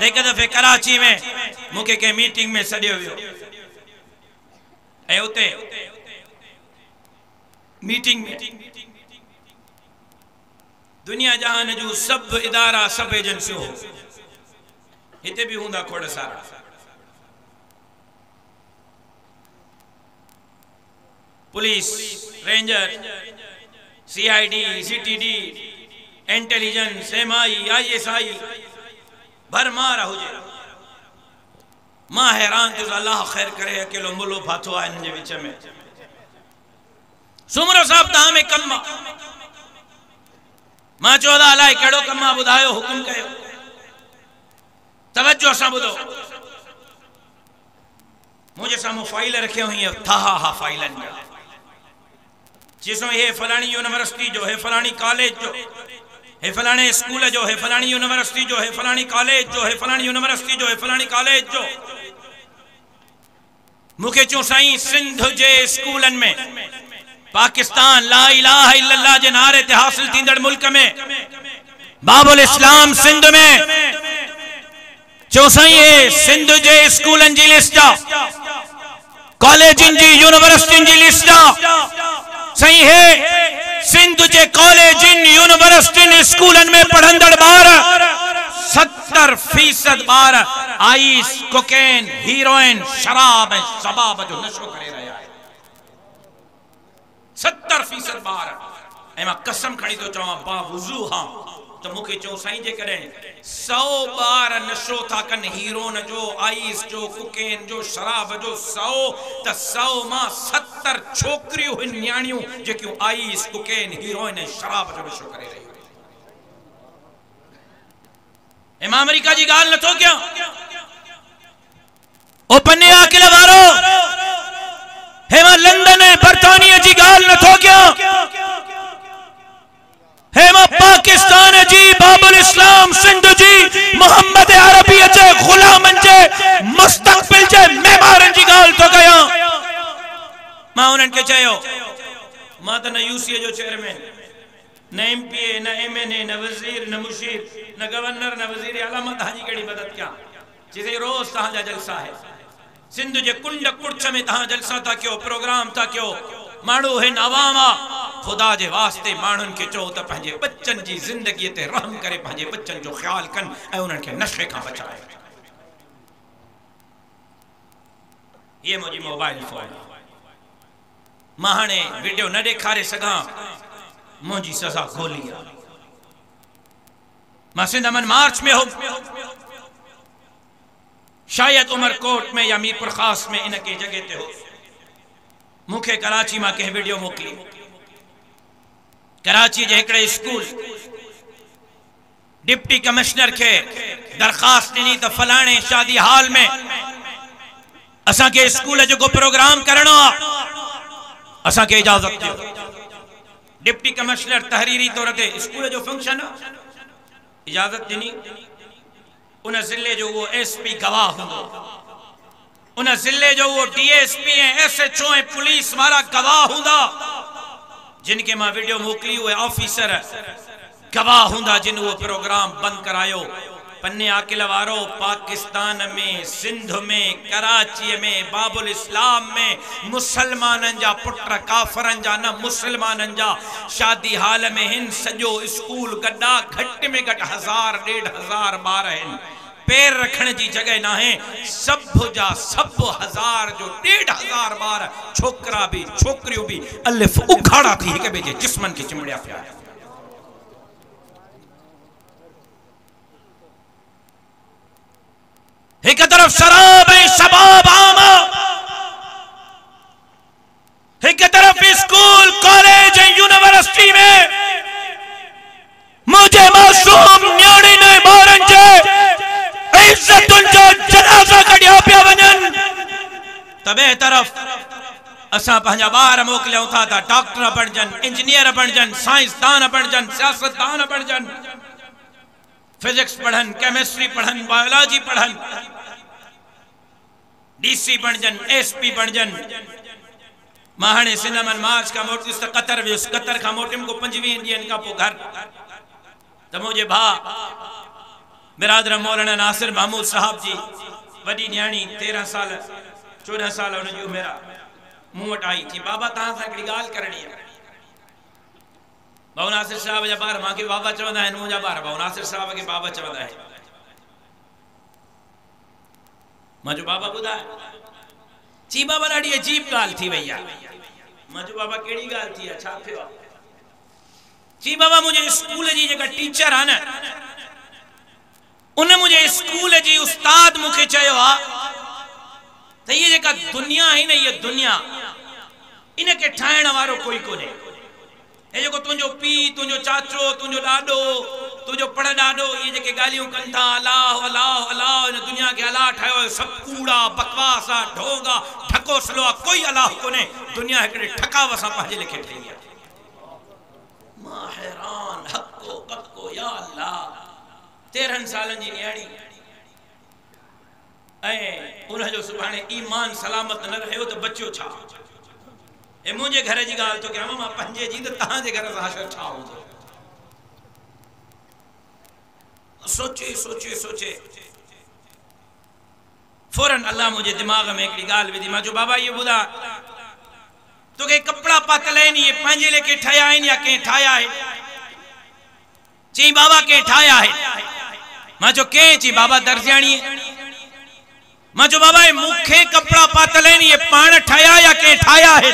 एक दफ़े कराची में मुझे के मीटिंग में सॾियो वियो ऐं उते मीटिंग में दुनिया जहान जो सब इदारा सब एजेंसियों हिते भी हूंदा खोड़ सारा police ranger CID CTD intelligence MI ISI भरमार हुजे मां हैरान थी अल्लाह खैर करे अकेलो मुलो फाथो आहे इन जे विच में सुमरो साहब तहां में कम मां चौदा अलाए कहिड़ो कम आहे ॿुधायो हुकुम कयो तवज्जो सां ॿुधो मुझे साम्हूं फाइल रखियो हुई था हा फाइलन में जिसमें ये फलानी यूनिवर्सिटी जो है फलानी कॉलेज जो है फलाने स्कूल जो है फलानी यूनिवर्सिटी जो है फलानी कॉलेज जो है फलानी यूनिवर्सिटी जो है फलानी कॉलेज जो मुखे चो साईं सिंध जे स्कूलन में पाकिस्तान ला इलाहा इल्लल्लाह जे नारे ते हासिल थींदड़ मुल्क में बाबुल इस्लाम सिंध में चो साईं ये सिंध जे स्कूलन जी लिस्ट कॉलेजन जी यूनिवर्सिटी जी लिस्ट सही है सिंध जे कॉलेजन यूनिवर्सिटी स्कूलन में पढ़ंदड़ बार 70% बार आइस कोकेन हीरोइन शराब शबाब जो नशो करे रहा है 70% बार एमा कसम खड़ी तो चवा बावजू हां तो मुखे चो साईं जे करे 100 बार नशो था कन हीरोइन जो आइस जो कोकेन जो शराब जो 100 त 100 मां 70 छोकरियों हिन न्याणियों जेकियों आइस कोकेन हीरोइन शराब जो नशो करे रही एमा अमेरिका जी गाल न तो क्या ओ पन्ने आकिल वारो हेमा लंदन बर्तानिया जी गाल न तो क्या हेमा पाकिस्तान जी बाबुल इस्लाम सिंध जी मोहम्मद अरबी जे गुलामन जे मुस्तकबिल जे मेमारन जी गाल तो गया मां उनन के चयो मां त न यूसीए जो चेयरमैन न एमपीए न एमएनए न वजीर न मुशीर न गवर्नर न वजीर आला मां तहां जी केड़ी मदद क्या जिसे रोज तहां जा जलसा है सिंध जे कुंड कुर्छ में तहां जलसा था क्यों प्रोग्राम था क्यों माण्हू हिन अवामा खुदा जे वास्ते माण्हुनि खे चओ त पंहिंजे बच्चन जी ज़िंदगी ते रहम करे पंहिंजे बच्चन जो ख्याल कन ऐं उन्हनि खे नशे खां बचाए ये मुंहिंजी मोबाइल फोन मां हाणे वीडियो न ॾेखारे सघां मुंहिंजी सज़ा गोली आहे मां सिंध अमन मार्च में हो शायद उमरकोट में या मीरपुर खास में इन के जगह ते हो मुखे कराची मां के वीडियो मोकली कराची जे एकड़े स्कूल डिप्टी कमिश्नर के दरखास्त दी तो फलाने शादी हाल में असा के स्कूल जो प्रोग्राम करनो असा के इजाजत दियो डिप्टी कमिश्नर तहरीरी तौर ते स्कूल जो फंक्शन इजाजत दिनी उन जिले जो वो एसपी गवाह हुंदो उन जिले जो वो डीएसपी एसएचओ पुलिस वाला गवाह हुंदा जिनके मां वीडियो मोकली हुए ऑफिसर गवाह हुंदा जिन वो प्रोग्राम बंद करायो पन्ने आकिल वारो पाकिस्तान में सिंध में कराची में बाबुल इस्लाम में मुसलमानन जा पुत्र काफरन जा न मुसलमानन जा शादी हाल में हिन सजो स्कूल गड्डा घट में घट 1000 1500 ॿार हिन पैर रखने की जगह ना है सब जा सब 1000 जो 1500 ॿार छोकरा भी छोकरियों भी अलिफ उखाड़ा थी हिक ॿिए जे जिस्मन के चिमड़िया पिया एक तरफ शराब शबाब आमा एक तरफ स्कूल कॉलेज यूनिवर्सिटी में मुझे मासूम न्याणी ने ॿारन जे इज्जतुन जो जनाजा कढिया पिया वञन तबे तरफ असा पंहिंजा ॿार मोकिलियूं था त डॉक्टर बणजन इंजीनियर बणजन साइंसदान बणजन सियासतदान बणजन फिजिक्स पढ़न केमिस्ट्री पढ़न बायोलॉजी पढ़न डीसी बणजन एसपी बणजन मां हाणे सिंध अमन मार्च का मोटिस त कतर वियुस कतर का मोटिम को 25 ॾींहनि खां पोइ घर त मुंहिंजे भाउ बिरादर मौलाना नासिर महमूद साहब जी वडी न्याणी 13 साल 14 साल उनकी उम्र मूं वटि आई थी बाबा तहां सां हिकिड़ी ॻाल्हि करणी आहे। बाबू नासिर साहब जा ॿार मूंखे बाबा चवंदा आहिनि मुंहिंजा ॿार बाबू नासिर साहब खे बाबा चवंदा आहिनि। मां जो बाबा ॿुधाए ची बाबा ॾाढी अजीब ॻाल्हि थी वई आहे। मां जो बाबा कहिड़ी ॻाल्हि थी आहे छा थियो आहे? ची बाबा मुंहिंजे स्कूल जी जेका टीचर आहे न उन मुझे स्कूल जी उस्ताद मुखे चयो आ त ये जेका दुनिया है न ये दुनिया इनके ठाइण वारो कोई कोने। ये जेको तुंहिंजो पी तुंहिंजो चाचो तुंहिंजो ॾाॾो तुंहिंजो पड़ ॾाॾो ये जेके ॻाल्हियूं कनि था अलाह अलाह अलाह इन दुनिया के अलाह ठाहियो सब कूड़ा बकवास आ ढोंगा ठको सलो आ कोई अलाह कोने। दुनिया हिकिड़े ठकाव सां पंहिंजे लेखे ठही आहे। मां हैरान हको बको या अल्लाह 13 सालन जी न्याणी उनजो सुभाणे ईमान सलामत न रहियो तो बच्चो छा ए मुझे घर जी गाल तो क्या मां पंजे जी तो तहां जे घर हाशर छा हो। सोचे सोचे सोचे फौरन अल्लाह मुझे दिमाग में एक गाल विधी। मां जो बाबा ये बुधा तो के कपड़ा पातल है ये पंजे लेके ठाया है या के ठाया है? चई बाबा के ठाया है। मां जो के ची बाबा दर्जियाणी है। मां जो बाबा मुखे कपड़ा पातल है ये पान ठाया या के ठाया है?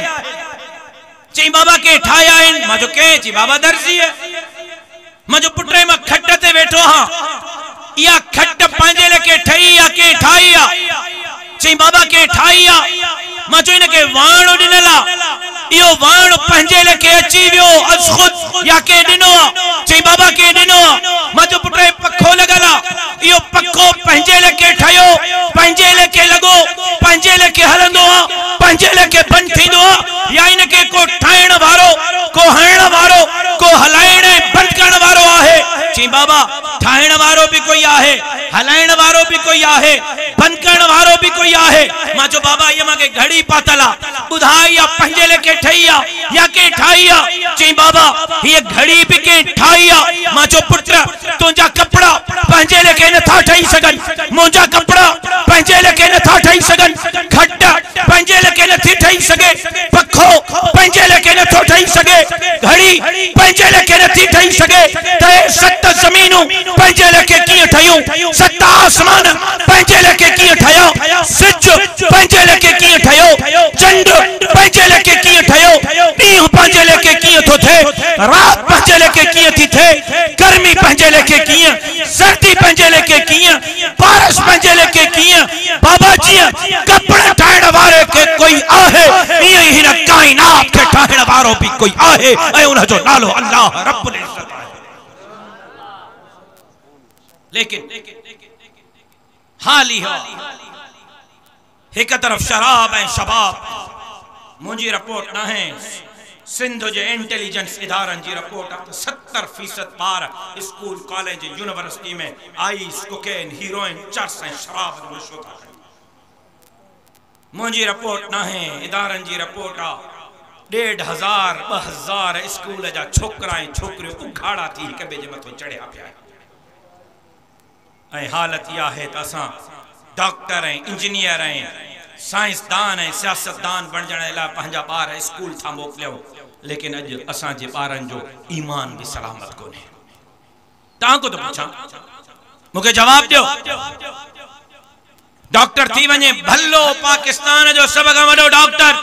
चई बाबा के ठाया है। मां जो के ची बाबा दर्जी है। मां जो पुटे में खट ते बैठो हां या खट पंजे लेके ठई या के ठाई आ? चई बाबा के ठाई आ। मां जो इनके वाण दिनला यो वाण पंजे लेके अची वियो अज खुद या के दिनो? चई बाबा के दिनो। मां जो पुटे पखो लगला यो पखो पंजे लेके ठयो पंजे लेके लगो पंजे लेके हलंदो पंजे लेके बंद थींदो या इनके को ठाइण वारो को हणण वारो को हलाइण बंद करण वारो आहे? चई बाबा ठाइण वारो भी कोई आहे हलाइण वारो भी कोई आहे बंद करण वारो भी कोई आहे। मां जो बाबा ये मां के घड़ी पातला बुधाई या पंजे लेके ठईया या के ठाईया? चई बाबा ये घड़ी भी के ठाईया। मां जो पुत्र तुझा कपड़ा पंजे लेके न था ठई सकन मुझा कपड़ा पंजे लेके न था ठई सकन खट पंजे लेके न थी ठई सके पखो पंजे लेके न थो ठई सके घड़ी पंजे लेके न थी ठई सके ते सत जमीनूं पंजे लेके किए ठयूं सत आसमान पंजे लेके किए ठयो सिज पंजे लेके किए ठयो चंड पंजे लेके किए ठयो नीह पंजे लेके किए थो थे रात पंजे लेके किए थी थे गर्मी पंजे लेके किए सर्दी पंजे लेके किए बारिश पंजे लेके किए। बाबा जी कपड़े ठाइण वारे के कोई आहे ये हिन कायनात के ठाइण वारो भी कोई आहे ए उन जो नालो अल्लाह रब्बुल इज्जत है। लेकिन हाल ही हो एक तरफ शराब है शबाब मुझी रिपोर्ट ना है सिंध जे इंटेलिजेंस इदारन जी रिपोर्ट है 70% ॿार स्कूल कॉलेज यूनिवर्सिटी में आइस कोकेन हीरोइन चरस ऐं शराब जो नशो था कनि। मुझी रिपोर्ट ना है इदारन जी रिपोर्ट आ 1500 2000 स्कूल जा छोकरा ऐं छोकरियूं उघाड़ा थी हिक ॿिए जे मथो चढ़िया पिया ऐं हालत इहा है त असां डॉक्टर ऐं इंजीनियर ऐं साइंसदान ऐं सियासतदान बणजण लाइ पंहिंजा ॿार स्कूल था मोकिलियूं लेकिन अॼु असांजे ॿारनि जो ईमान भी सलामत कोन्हे। तव्हां को तो पुछां मूंखे जवाब ॾियो डॉक्टर थी वञे भलो पाकिस्तान जो सब खां वॾो डॉक्टर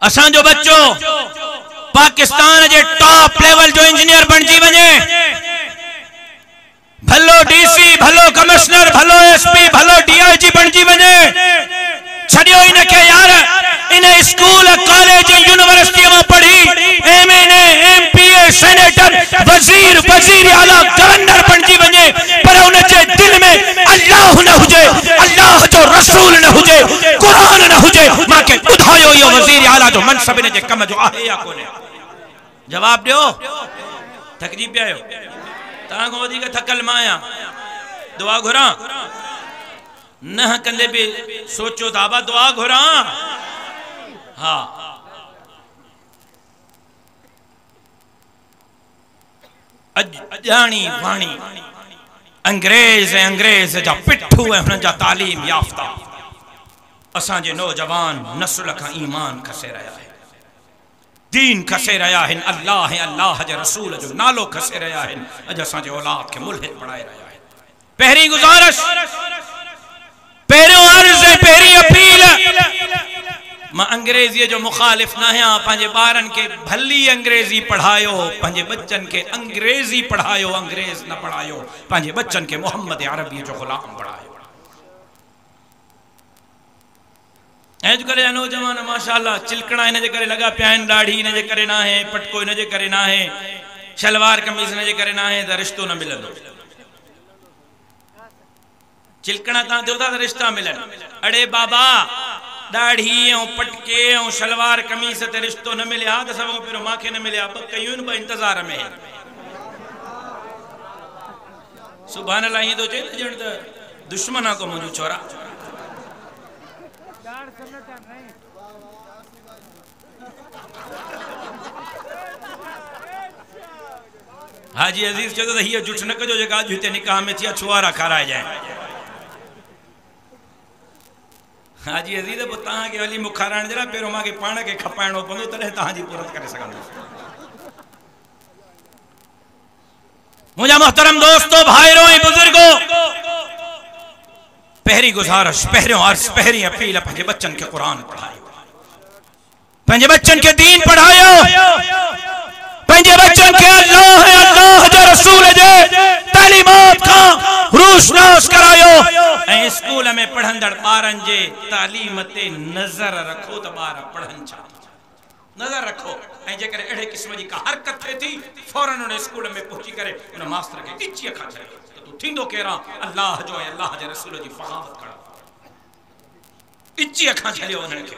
असांजो बच्चो पाकिस्तान जे टॉप लेवल जो इंजीनियर बणजी वञे भलो डीसी भलो कमिश्नर भलो एसपी भलो डीआईजी बणजी वञे छड़ियो इनके यार इन स्कूल कॉलेज यूनिवर्सिटी में पढ़ी एमएनए एमपीए सेनेटर वजीर वजीर आला गवर्नर बणजी वञे पर उन जे दिल में अल्लाह न हुजे अल्लाह जो रसूल न हुजे कुरान न हुजे माके बुधायो यो वजीर आला जो मनसब इन जे कम जो आहे या कोने? जवाब दियो थकजी पियो तहां को वधीक थकल माया दुआ घुरा न कंदे भी सोचो दाबा दुआ घुरा हाँ जानी वाणी अंग्रेज अंग्रेज जा पिठू है हुन जा तालीम याफ्ता असांजे नौजवान नस्ल का ईमान खसे रहा है, दीन खसे रहा है, अल्लाह अल्लाह जे रसूल जो नालो खसे रहा है। अज असांजे औलाद के मुल्हिद बनाए रहा है। पहरी गुजारिश, पहरियों अर्ज है, पहरी अपील मां अंग्रेजी जो मुखालिफ ना है। पंहिंजे ॿारनि के भली अंग्रेजी पढ़ायो, पंहिंजे बच्चन के अंग्रेजी पढ़ायो, अंग्रेज न पढ़ायो। पंहिंजे बच्चन के मोहम्मद अरबी जो गुलाम पढ़ायो। अॼुकल्ह जा नौजवान माशाअल्लाह चिलकणा इन जे करे लगा पिया आहिनि, दाढ़ी इन जे करे ना है, पटको इन जे करे ना है, शलवार कमीज इन जे करे ना है, त रिश्तो न मिलंदो। चिलकणा तव्हां थियो था त रिश्ता मिलनि। अड़े बाबा दाढ़ी ऐं पटके ऐं शलवार कमीज ते रिश्तो न मिलिया त सभु पहिरियों मांखे न मिलिया, ॿ कयूं ॿ इंतज़ार में। सुभाणे अलाह ईअं थो चए त ॼण त दुश्मन आहे को मुंहिंजो छोरा। हाजी अजीज चयो त हीअ जुठ न कजो जेका अॼु हिते निकाह में थी छुआरा खाराए जाए। हाजी अजीज पोइ तव्हांखे हली मुखाराइण जे लाइ पहिरियों मूंखे पाण खे खपाइणो पवंदो, तॾहिं तव्हांजी पूरत करे सघंदुसि। मुंहिंजा मोहतरम दोस्तो भाइरो ऐं बुजुर्गो, पहरी गुजारिश, पहिरियों अर्ज़, पहिरीं अपील, पंहिंजे बच्चन के कुरान पढ़ायो, पंहिंजे बच्चन के दीन पढ़ायो, पंहिंजे बच्चन के अल्लाह जे रसूल जे तालीमात का रोशनास करायो। ऐं स्कूल में पढ़ंदड़ ॿारनि जे तालीम ते नज़र रखो त ॿार पढ़नि छा, नज़र रखो। ऐं जेकॾहिं अहिड़े क़िस्म जी का हरकत थिए थी, फौरन उन स्कूल में पहुची करे उन मास्टर खे गिची अखा छॾे त तूं थींदो केरा अल्लाह जो ऐं अल्लाह जे रसूल जी बग़ावत कर। गिची अखा छॾियो उन्हनि खे।